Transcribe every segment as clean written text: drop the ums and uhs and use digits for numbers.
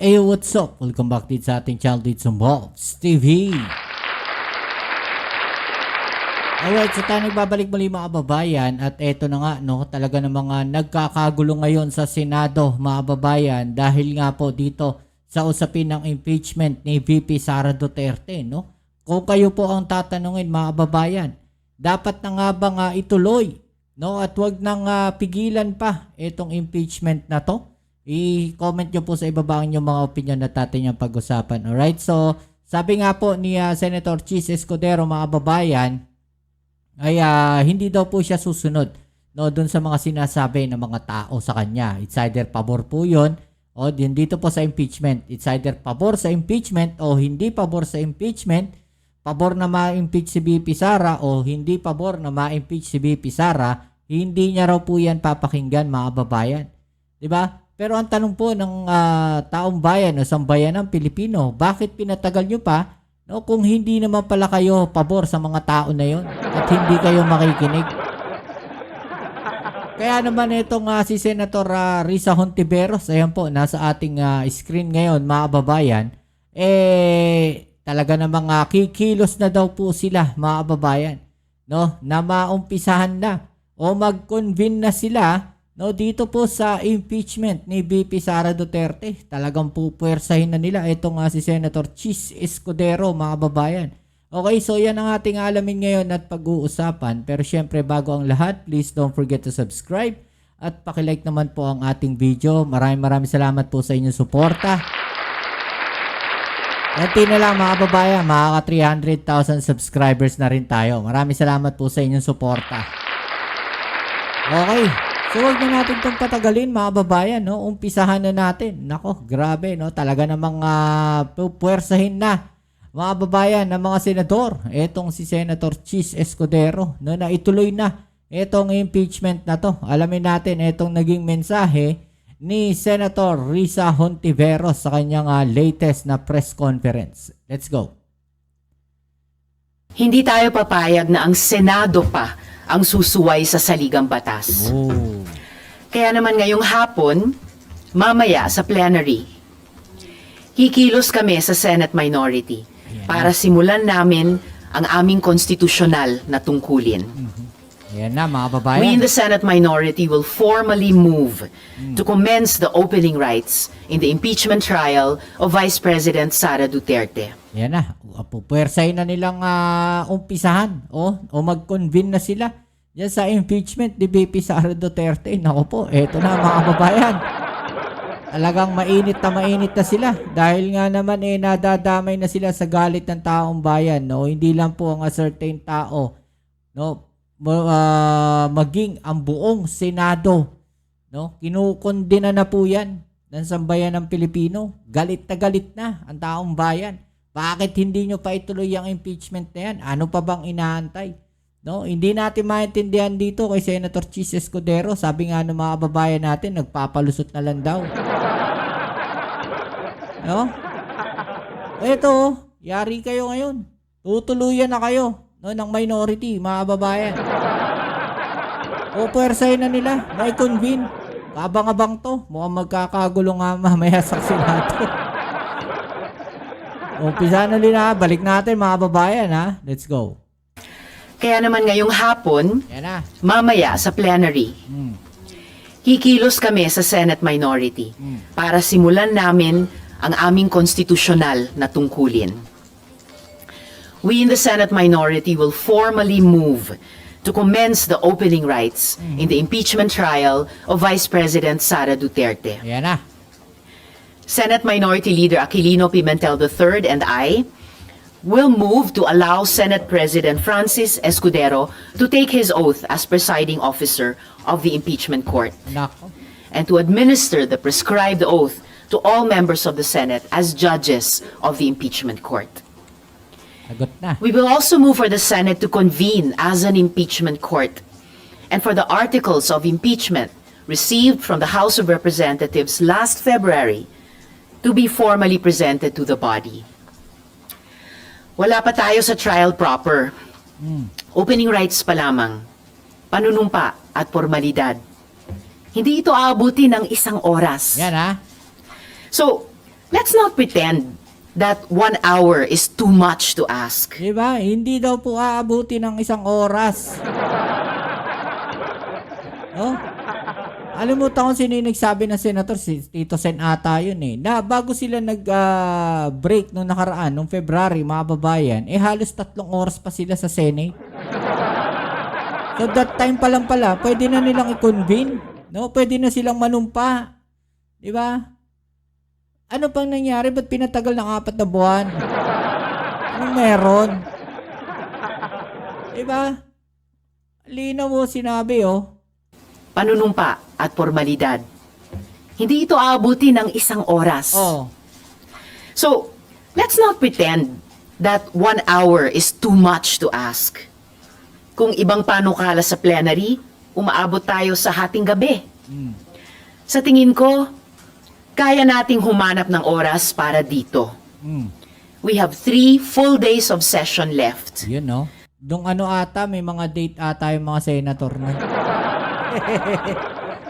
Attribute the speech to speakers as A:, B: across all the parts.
A: Hey, what's up? Welcome back din sa ating channel dito sa Mobs TV. Alright, so tayo nagbabalik muli mga kababayan at eto na nga, no, talaga ng mga nagkakagulo ngayon sa Senado mga kababayan dahil nga po dito sa usapin ng impeachment ni VP Sara Duterte, no? Kung kayo po ang tatanungin mga kababayan, dapat na nga bang ituloy, no? At wag nang pigilan pa itong impeachment na to? I-comment nyo po sa ibaba yung mga opinion na natin yung pag-usapan. Alright, so sabi nga po ni Senator Chis Escudero mga kababayan, ay hindi daw po siya susunod, no, dun sa mga sinasabi ng mga tao sa kanya. It's either pabor po yun o din dito po sa impeachment. It's either pabor sa impeachment o hindi pabor sa impeachment, pabor na ma-impeach si VP Sara o hindi pabor na ma-impeach si VP Sara. Hindi niya raw po yan papakinggan mga kababayan, diba? Pero ang tanong po ng taong bayan o sambayan ng Pilipino, bakit pinatagal nyo pa, no, kung hindi naman pala kayo pabor sa mga tao na yon at hindi kayo makikinig? Kaya naman itong si Senator Risa Hontiveros, ayan po, nasa ating screen ngayon mga kababayan, talaga namang kikilos na daw po sila mga kababayan, no, na maumpisahan na o mag-convene na sila, no, dito po sa impeachment ni VP Sara Duterte. Talagang pupuwersahin na nila itong si Senator Chis Escudero mga kababayan. Okay, so yan ang ating alamin ngayon at pag-uusapan. Pero syempre bago ang lahat, please don't forget to subscribe at pakilike naman po ang ating video. Maraming salamat po sa inyong suporta. Kunti na lang mga kababayan, makaka 300,000 subscribers na rin tayo. Maraming salamat po sa inyong suporta. Okay. So wag na natin itong patagalin mga babayan, no? Umpisahan na natin. Nako, grabe, no? Talaga namang puwersahin na mga babayan ng mga senador. Etong si Senator Chis Escudero, no, na ituloy na etong impeachment na to. Alamin natin etong naging mensahe ni Senator Risa Hontiveros sa kanyang latest na press conference. Let's go.
B: Hindi tayo papayag na ang Senado pa ang susuway sa saligang batas.
A: Oh.
B: Kaya naman ngayong hapon, mamaya sa plenary, kikilos kami sa Senate minority para simulan namin ang aming konstitusyonal na tungkulin.
A: Yan na mga babayan.
B: We in the Senate minority will formally move to commence the opening rights in the impeachment trial of Vice President Sara Duterte.
A: Yan na, pupuwersahin na nilang umpisahan o mag-convene na sila yan sa impeachment ni VP Sara Duterte. Naku po, eto na mga kababayan. Talagang mainit na sila dahil nga naman nadadamay na sila sa galit ng taong bayan, no? Hindi lang po ang certain tao, no, maging ang buong Senado, no? Kinukondena na po yan ng sambayan ng Pilipino. Galit na ang taong bayan. Bakit hindi nyo pa ituloy ang impeachment na yan? Ano pa bang inaantay? No, hindi natin maintindihan dito kay Senator Chis Escudero. Sabi nga ng mga babayan natin, nagpapalusot na lang daw. No? Ito, yari kayo ngayon. Tutuluyan na kayo, no, ng minority, mga babayan. O puwersahin na nila, may convene. Kabang-abang to. Mukhang magkakagulo nga mamaya sa Senado. Umpisa na nila, balik natin mga babayan ha. Let's go.
B: Kaya naman ngayong hapon,
A: Yan na.
B: mamaya sa plenary, kikilos kami sa Senate minority para simulan namin ang aming konstitusyonal na tungkulin. We in the Senate minority will formally move to commence the opening rights in the impeachment trial of Vice President Sara Duterte.
A: Yan na.
B: Senate Minority Leader Aquilino Pimentel III and I will move to allow Senate President Francis Escudero to take his oath as presiding officer of the impeachment court
A: Nako.
B: and to administer the prescribed oath to all members of the Senate as judges of the impeachment court.
A: Sagot na.
B: We will also move for the Senate to convene as an impeachment court and for the articles of impeachment received from the House of Representatives last February to be formally presented to the body. Wala pa tayo sa trial proper. Opening rights pa lamang. Panunumpa at formalidad. Hindi ito aabuti ng 1 oras.
A: Yan ha.
B: So, let's not pretend that 1 hour is too much to ask.
A: Diba? Hindi daw po aabuti ng 1 oras. No? Alam mo taon sino yung nagsabi ng senator, si Tito Sen ata yun eh, na bago sila nag-break nung nakaraan, nung February, mga babayan, halos 3 oras pa sila sa Senate. So that time pa lang pala, pwede na nilang i-convene. No? Pwede na silang manumpa. Diba? Ano pang nangyari? Ba't pinatagal ng 4 na buwan? Anong meron? Diba? Linaw mo sinabi, oh.
B: Panunumpa at formalidad. Hindi ito aabuti ng 1 oras.
A: Oh.
B: So, let's not pretend that 1 hour is too much to ask. Kung ibang panukala sa plenary, umaabot tayo sa hating gabi. Sa tingin ko, kaya nating humanap ng oras para dito. We have 3 full days of session left.
A: Yun, no? Dung ano ata, may mga date ata yung mga senator na.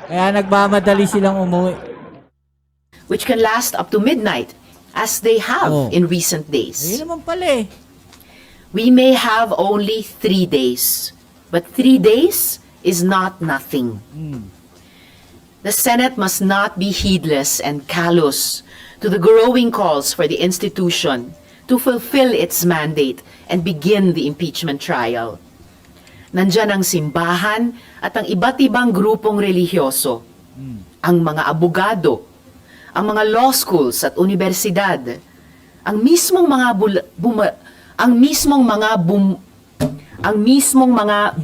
A: Kaya nagmamadali silang umuwi.
B: Which can last up to midnight, as they have in recent days.
A: Yun naman pala eh.
B: We may have only 3 days, but 3 days is not nothing. The Senate must not be heedless and callous to the growing calls for the institution to fulfill its mandate and begin the impeachment trial. Nandyan ang simbahan at ang iba't ibang grupong relihiyoso, ang mga abogado, ang mga law schools at universidad, ang mismong mga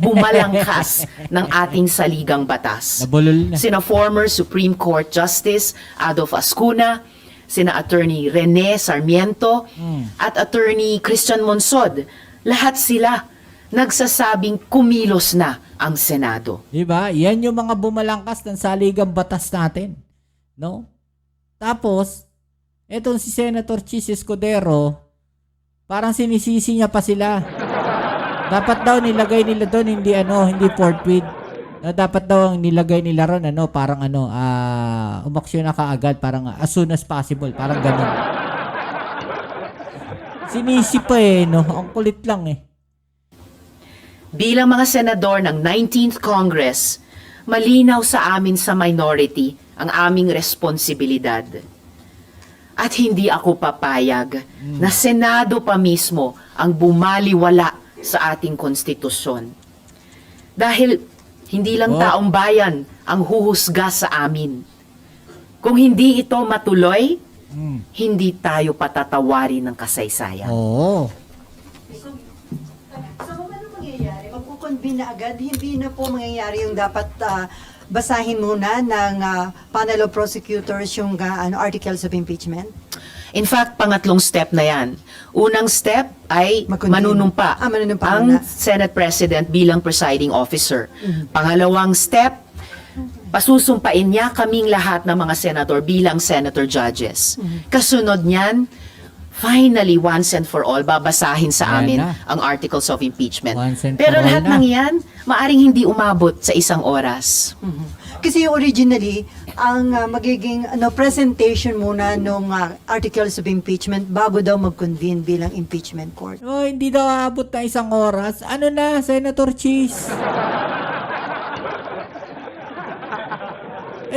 B: bumalangkas ng ating saligang batas.
A: Nabulol na.
B: Sina former Supreme Court Justice Adolf Ascuna, sina Attorney Rene Sarmiento, at Attorney Christian Monsod. Lahat sila nagsasabing kumilos na ang Senado.
A: Diba? Yan yung mga bumalangkas ng saligang batas natin. No? Tapos, etong si Senator Chis Escudero, parang sinisisi niya pa sila. Dapat daw nilagay nila doon, hindi forthwith. No, dapat daw ang nilagay nila ron, parang umaksyon na kaagad, parang as soon as possible, parang ganun. Sinisi pa no? Ang kulit lang eh.
B: Bilang mga senador ng 19th Congress, malinaw sa amin sa minority ang aming responsibilidad. At hindi ako papayag na Senado pa mismo ang bumaliwala sa ating konstitusyon. Dahil hindi lang taong bayan ang huhusga sa amin. Kung hindi ito matuloy, hindi tayo patatawarin ng kasaysayan.
A: Oo.
C: So ano mangyayari? Magkukonvene na agad? Hindi na po mangyayari yung dapat basahin muna ng panel of prosecutors yung articles of impeachment?
B: In fact, pangatlong step na yan. Unang step ay
C: Mag-convene.
B: manunumpa
C: Manunumpa
B: ang
C: muna.
B: Senate President bilang presiding officer. Pangalawang step, pasusumpain niya kaming lahat ng mga senador bilang senator judges. Kasunod niyan, finally, once and for all, babasahin sa
A: Yan
B: amin
A: na.
B: ang articles of impeachment.
A: Once and
B: Pero
A: for all
B: lahat
A: na.
B: ng yan, maaring hindi umabot sa 1 oras.
C: Kasi originally, ang magiging presentation muna ng articles of impeachment bago daw mag-convene bilang impeachment court.
A: Oh, hindi daw aabot na 1 oras. Ano na, Senator Cheese?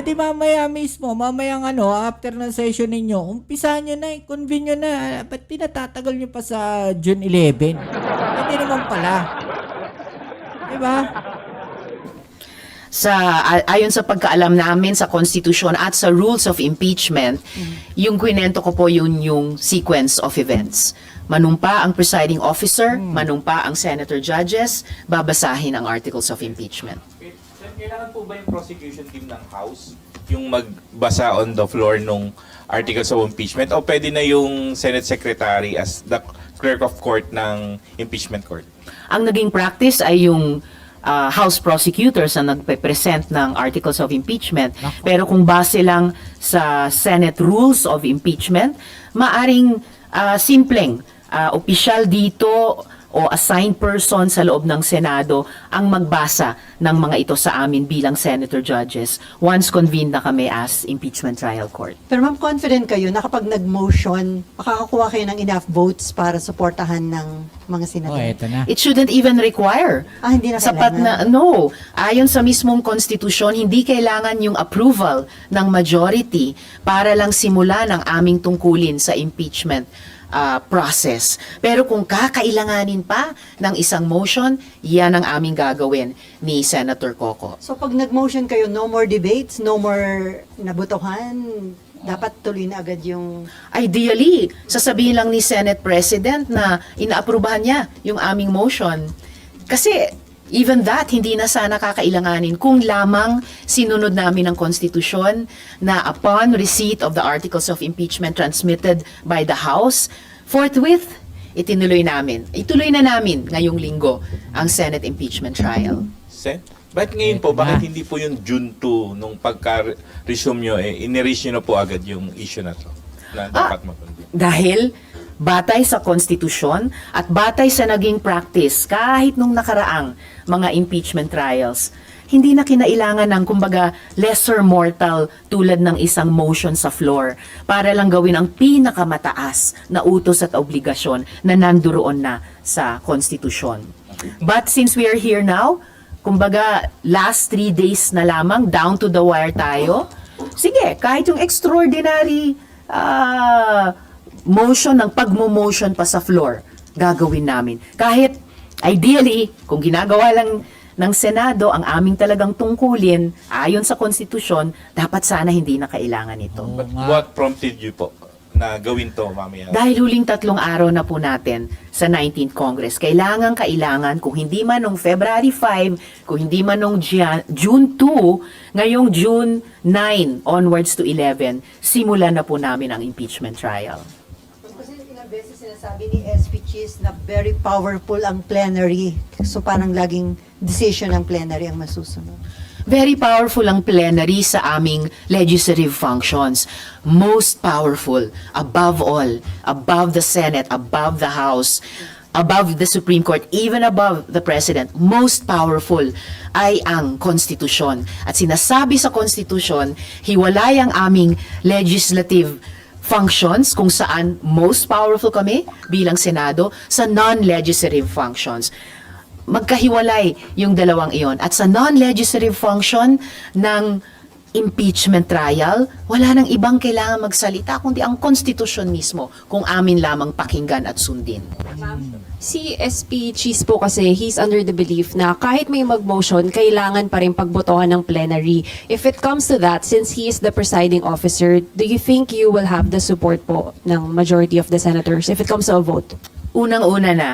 A: Di mamaya mismo, mamayang after ng session ninyo, umpisahan nyo na, convene nyo na. Ba't pinatatagal nyo pa sa June 11? Hindi naman pala. Diba?
B: Ayon sa pagkaalam namin sa konstitusyon at sa rules of impeachment, yung kwinento ko po yung sequence of events. Manumpa ang presiding officer, manumpa ang senator judges, babasahin ang articles of impeachment.
D: Kailangan po ba yung prosecution team ng House yung magbasa on the floor nung articles of impeachment o pwede na yung Senate Secretary as the clerk of court ng impeachment court?
B: Ang naging practice ay yung House prosecutors na nagpe-present ng articles of impeachment. Pero kung base lang sa Senate rules of impeachment, maaring simpleng opisyal dito o assigned person sa loob ng Senado ang magbasa ng mga ito sa amin bilang senator judges once convened na kami as impeachment trial court.
C: Pero ma'am, confident kayo na kapag nag-motion, makakakuha kayo ng enough votes para suportahan ng mga senador?
A: Eto na.
B: It shouldn't even require.
C: Hindi na
B: Sapat
C: kailangan.
B: na, no. Ayon sa mismong konstitusyon, hindi kailangan yung approval ng majority para lang simulan ang aming tungkulin sa impeachment process. Pero kung kakailanganin pa ng isang motion, yan ang aming gagawin ni Senator Coco.
C: So pag nag-motion kayo, no more debates, no more nabutuhan, dapat tuloy na agad yung...
B: Ideally, sasabihin lang ni Senate President na inaaprubahan niya yung aming motion. Kasi even that, hindi na sana kakailanganin kung lamang sinunod namin ang konstitusyon na upon receipt of the articles of impeachment transmitted by the House, forthwith, ituloy na namin ngayong linggo ang Senate impeachment trial.
D: Sen? Ba't ngayon po, bakit hindi po yung June 2 nung pagka-resume nyo, iniraise nyo na po agad yung issue na to? Na dapat makonvene?
B: Dahil batay sa konstitusyon at batay sa naging practice kahit nung nakaraang mga impeachment trials, hindi na kinailangan ng kumbaga lesser mortal tulad ng isang motion sa floor para lang gawin ang pinakamataas na utos at obligasyon na nanduroon na sa konstitusyon. But since we are here now, kumbaga last 3 days na lamang, down to the wire tayo, sige, kahit yung extraordinary motion ng pagmo-motion pa sa floor, gagawin namin. Kahit ideally, kung ginagawa lang ng Senado ang aming talagang tungkulin, ayon sa konstitusyon, dapat sana hindi na kailangan ito.
D: But what prompted you po na gawin to mamaya?
B: Dahil huling 3 araw na po natin sa 19th Congress, kailangan, kung hindi man nung February 5, kung hindi man nung June 2, ngayong June 9 onwards to 11, simulan na po namin ang impeachment trial.
C: Kasi ilang beses sinasabi ni SP Cheese na very powerful ang plenary. So parang laging decision ng plenary ang masusunod.
B: Very powerful ang plenary sa aming legislative functions. Most powerful, above all, above the Senate, above the House, above the Supreme Court, even above the President, most powerful ay ang konstitusyon. At sinasabi sa konstitusyon, hiwalay ang aming legislative functions kung saan most powerful kami bilang Senado sa non-legislative functions. Magkahiwalay yung dalawang iyon. At sa non-legislative function ng impeachment trial, wala nang ibang kailangan magsalita kundi ang konstitusyon mismo kung amin lamang pakinggan at sundin.
E: Si SP Cheese po kasi, he's under the belief na kahit may mag-motion, kailangan pa rin pagbotohan ng plenary. If it comes to that, since he is the presiding officer, do you think you will have the support po ng majority of the senators if it comes to a vote?
B: Unang-una na,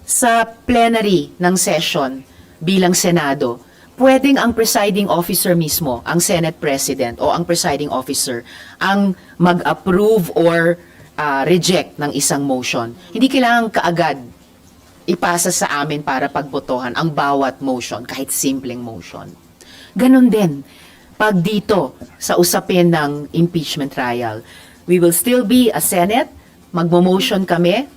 B: sa plenary ng session bilang Senado, pwedeng ang presiding officer mismo, ang Senate President o ang presiding officer, ang mag-approve or reject ng isang motion. Hindi kailangan kaagad ipasa sa amin para pagbotohan ang bawat motion, kahit simpleng motion. Ganon din, pag dito sa usapin ng impeachment trial, we will still be a Senate, magmo-motion kami.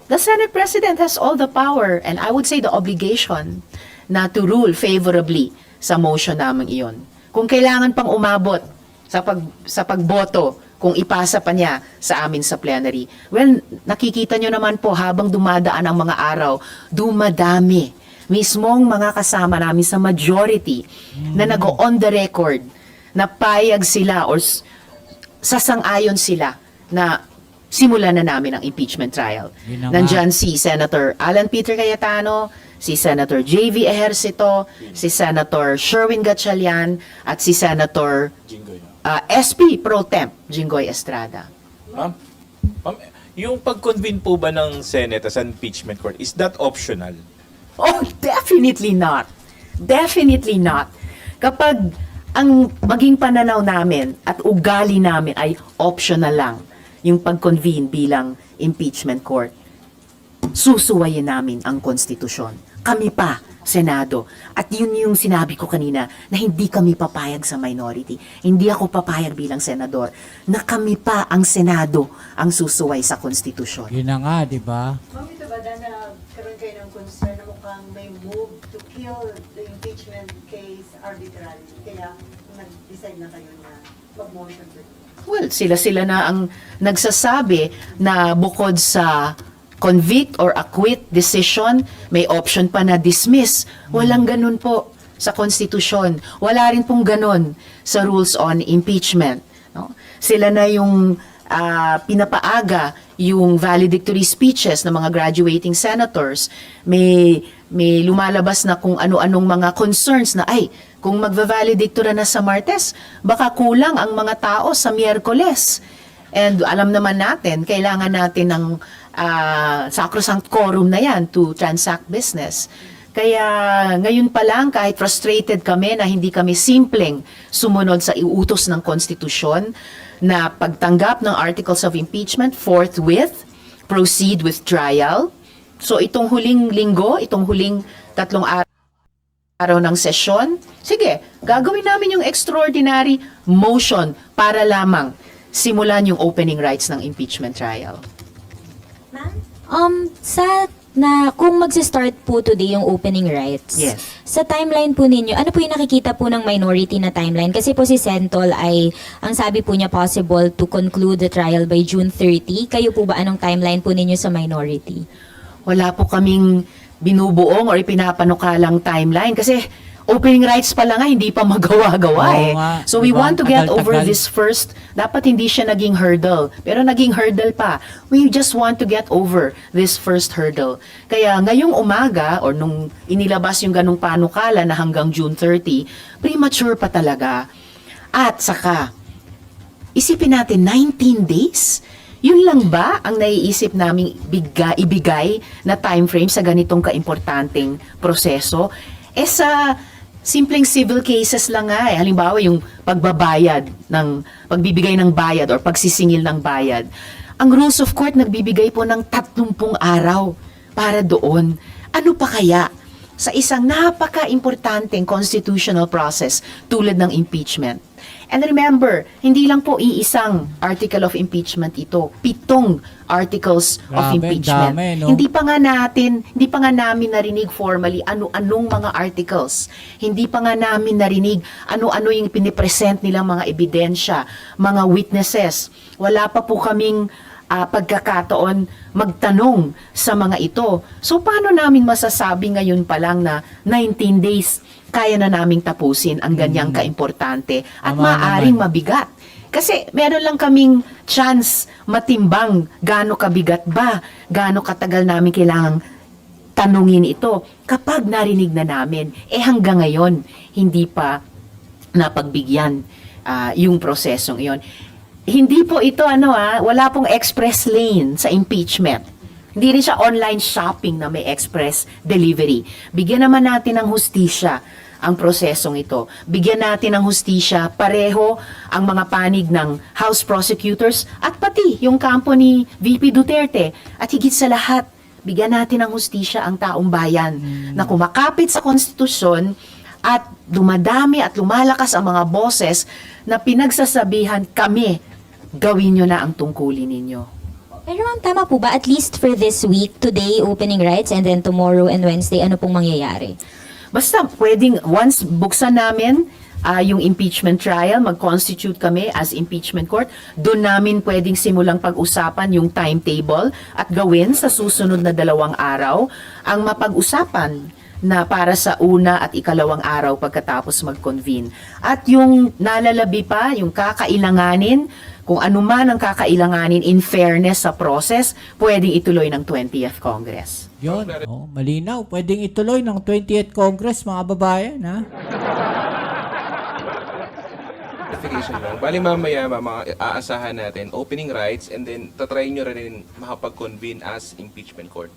B: The Senate President has all the power and I would say the obligation na to rule favorably sa motion namin iyon. Kung kailangan pang umabot sa pagboto, kung ipasa pa niya sa amin sa plenary, well, nakikita nyo naman po habang dumadaan ang mga araw, dumadami mismong mga kasama namin sa majority na nag-on the record na payag sila or sasang-ayon sila na simulan na namin ang impeachment trial.
A: Yun na nga.
B: Nandyan si Senator Alan Peter Cayetano, si Senator J.V. Ejercito, si Senator Sherwin Gatchalian, at si Senator
D: Jinggoy.
B: SP Pro Temp Jinggoy Estrada.
D: Ma'am, yung pag-convene po ba ng Senate as an impeachment court, is that optional?
B: Oh, definitely not. Definitely not. Kapag ang maging pananaw namin at ugali namin ay optional lang, yung pag-convene bilang impeachment court, susuwayin namin ang konstitusyon. Kami pa, Senado. At yun yung sinabi ko kanina na hindi kami papayag sa minority. Hindi ako papayag bilang senador na kami pa ang Senado ang susuway sa konstitusyon.
A: Yun na nga, di ba?
C: Ma'am, ito Senator Bada, nagkaroon kayo ng concern na mukhang may move to kill the impeachment case arbitrarily. Kaya nag-decide na kayo na mag-motion to it.
B: Well, sila na ang nagsasabi na bukod sa convict or acquit decision, may option pa na dismiss. Walang ganun po sa konstitusyon. Wala rin pong ganun sa rules on impeachment. No? Sila na yung pinapaaga yung valedictory speeches ng mga graduating senators. May lumalabas na kung ano-anong mga concerns na, ay, kung magva-valedictory na sa Martes, baka kulang ang mga tao sa Miyerkules. And alam naman natin, kailangan natin ng sacrosanct quorum na yan to transact business. Kaya ngayon pa lang, kahit frustrated kami na hindi kami simpleng sumunod sa iutos ng konstitusyon na pagtanggap ng articles of impeachment, forthwith, proceed with trial. So itong huling linggo, itong huling 3 araw ng sesyon, sige, gagawin namin yung extraordinary motion para lamang simulan yung opening rights ng impeachment trial.
F: Kung magsi-start po today yung opening rights,
B: Yes.
F: sa timeline po ninyo, ano po yung nakikita po ng minority na timeline? Kasi po si Sentol ay, ang sabi po niya, possible to conclude the trial by June 30. Kayo po ba, anong timeline po ninyo sa minority?
B: Wala po kaming binubuong or ipinapanukalang timeline kasi opening rights pa lang nga, hindi pa magawa-gawa
A: Oo
B: eh.
A: nga,
B: So we
A: diba?
B: want to get
A: Tagal-tagal.
B: over this first. Dapat hindi siya naging hurdle. Pero naging hurdle pa. We just want to get over this first hurdle. Kaya ngayong umaga, or nung inilabas yung ganong panukala na hanggang June 30, premature pa talaga. At saka, isipin natin, 19 days? Yun lang ba ang naiisip naming ibigay na time frame sa ganitong kaimportanteng proseso? Sa simpleng civil cases lang nga halimbawa yung pagbibigay ng bayad or pagsisingil ng bayad. Ang rules of court nagbibigay po ng 30 araw para doon. Ano pa kaya sa isang napaka-importanteng constitutional process tulad ng impeachment? And remember, hindi lang po iisang article of impeachment ito. 7 articles of
A: Grabe,
B: impeachment.
A: dami, no?
B: Hindi pa nga namin narinig formally ano-anong mga articles. Hindi pa nga namin narinig ano-ano yung pinipresent nilang mga ebidensya, mga witnesses. Wala pa po kaming pagkakataon magtanong sa mga ito. So paano namin masasabi ngayon pa lang na 19 days kaya na naming tapusin ang ganyang kaimportante at
A: Tama
B: maaaring
A: naman.
B: mabigat? Kasi meron lang kaming chance matimbang gaano kabigat ba, gaano katagal namin kailangang tanungin ito kapag narinig na namin. Hanggang ngayon, hindi pa napagbigyan yung prosesong iyon. Hindi po ito wala pong express lane sa impeachment. Hindi rin siya online shopping na may express delivery. Bigyan naman natin ng hustisya ang prosesong ito. Bigyan natin ng hustisya pareho ang mga panig ng House prosecutors at pati yung kampo ni VP Duterte. At higit sa lahat, bigyan natin ng hustisya ang taong bayan na kumakapit sa konstitusyon at dumadami at lumalakas ang mga boses na pinagsasabihan kami, gawin nyo na ang tungkulin ninyo.
F: Pero ma'am, tama po ba, at least for this week, today, opening rights, and then tomorrow and Wednesday, ano pong mangyayari?
B: Basta pwedeng, once buksan namin yung impeachment trial, mag-constitute kami as impeachment court, doon namin pwedeng simulang pag-usapan yung timetable at gawin sa susunod na 2 araw ang mapag-usapan na para sa una at ikalawang araw pagkatapos mag-convene. At yung nalalabi pa, yung kakailanganin, kung ano man ang kakailanganin in fairness sa process, pwedeng ituloy ng 20th Congress.
A: Yun, malinaw. Pwedeng ituloy ng 20th Congress, mga babayan, ha?
G: Clarification lang. Bali mamaya, aasahan natin opening rights and then tatry nyo rin makapag-convene as impeachment court.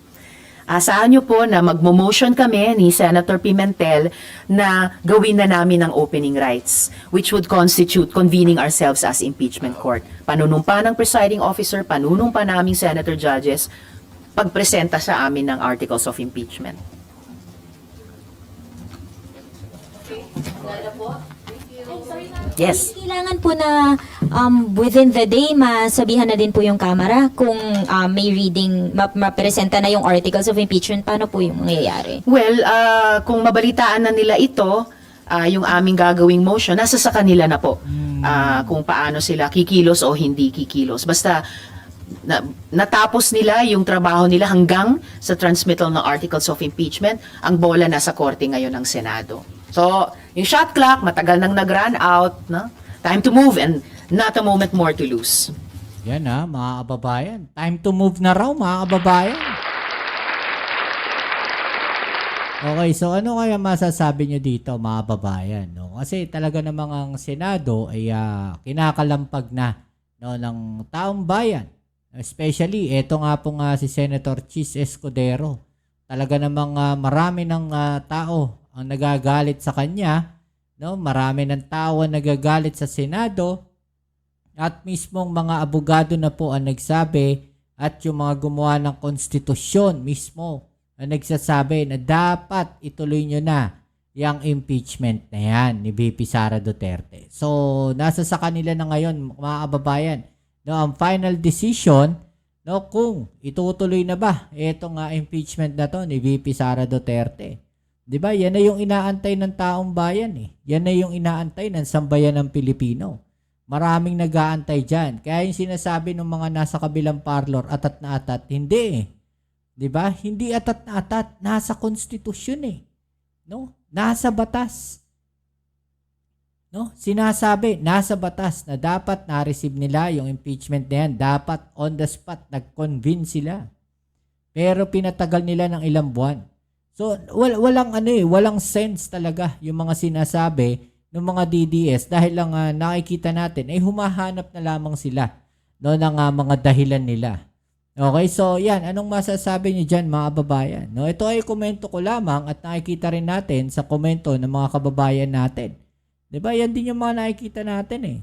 B: Asahan nyo po na magmo-motion kami ni Senator Pimentel na gawin na namin ang opening rights, which would constitute convening ourselves as impeachment court. Panunumpa ng presiding officer, panunumpa naming senator judges, pagpresenta sa amin ng articles of impeachment. Yes.
F: Kailangan po na within the day, masabihan na din po yung Kamara kung may reading, mapresenta na yung articles of impeachment, paano po yung mangyayari?
B: Well, kung mabalitaan na nila ito, yung aming gagawing motion, nasa sa kanila na po. Kung paano sila kikilos o hindi kikilos. Basta natapos nila yung trabaho nila hanggang sa transmittal ng articles of impeachment, ang bola nasa korte ngayon ng Senado. So, yung shot clock, matagal nang nag-run out. No? Time to move and not a moment more to lose.
A: Yan mga kababayan. Time to move na raw, mga kababayan. Okay, so ano kaya masasabi nyo dito, mga kababayan? No? Kasi talaga namang ang Senado ay kinakalampag na, no, ng taong bayan. Especially, eto nga po si Senator Chis Escudero. Talaga namang marami ng tao ang nagagalit sa kanya. No? Marami ng tao ang nagagalit sa Senado. At mismong mga abogado na po ang nagsabi at yung mga gumawa ng konstitusyon mismo ang nagsasabi na dapat ituloy nyo na yung impeachment na yan ni VP Sara Duterte. So, nasa sa kanila na ngayon, mga kababayan, no, ang final decision, no, kung itutuloy na ba itong impeachment na to ni VP Sara Duterte. 'Di ba? Yan na yung inaantay ng taong bayan eh. Yan na yung inaantay ng sambayan ng Pilipino. Maraming nag-aantay diyan. Kaya yung sinasabi ng mga nasa kabilang parlor, atat na atat, hindi eh. 'Di ba? Hindi atat na atat, nasa konstitusyon eh. No? Nasa batas. No? Sinasabi, nasa batas na dapat na-receive nila yung impeachment na yan. Dapat on the spot, nag-convene sila. Pero pinatagal nila ng ilang buwan. So, walang sense talaga yung mga sinasabi ng mga DDS dahil lang nakikita natin ay humahanap na lamang sila, no, ng mga dahilan nila. Okay, so yan, anong masasabi niyo dyan, mga kababayan? No, ito ay komento ko lamang at nakikita rin natin sa komento ng mga kababayan natin. 'Di ba? Yan din yung mga nakikita natin eh.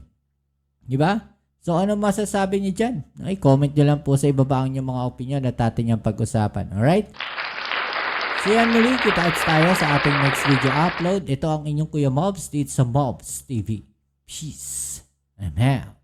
A: 'Di ba? So ano masasabi niyo diyan? Ay, comment niyo lang po sa ibaba ang inyong mga opinion at atin yung pag-usapan. Alright? So yan muli, kita-kits tayo sa ating next video upload. Ito ang inyong Kuya Mobs dito sa Mobs TV. Peace. Amen.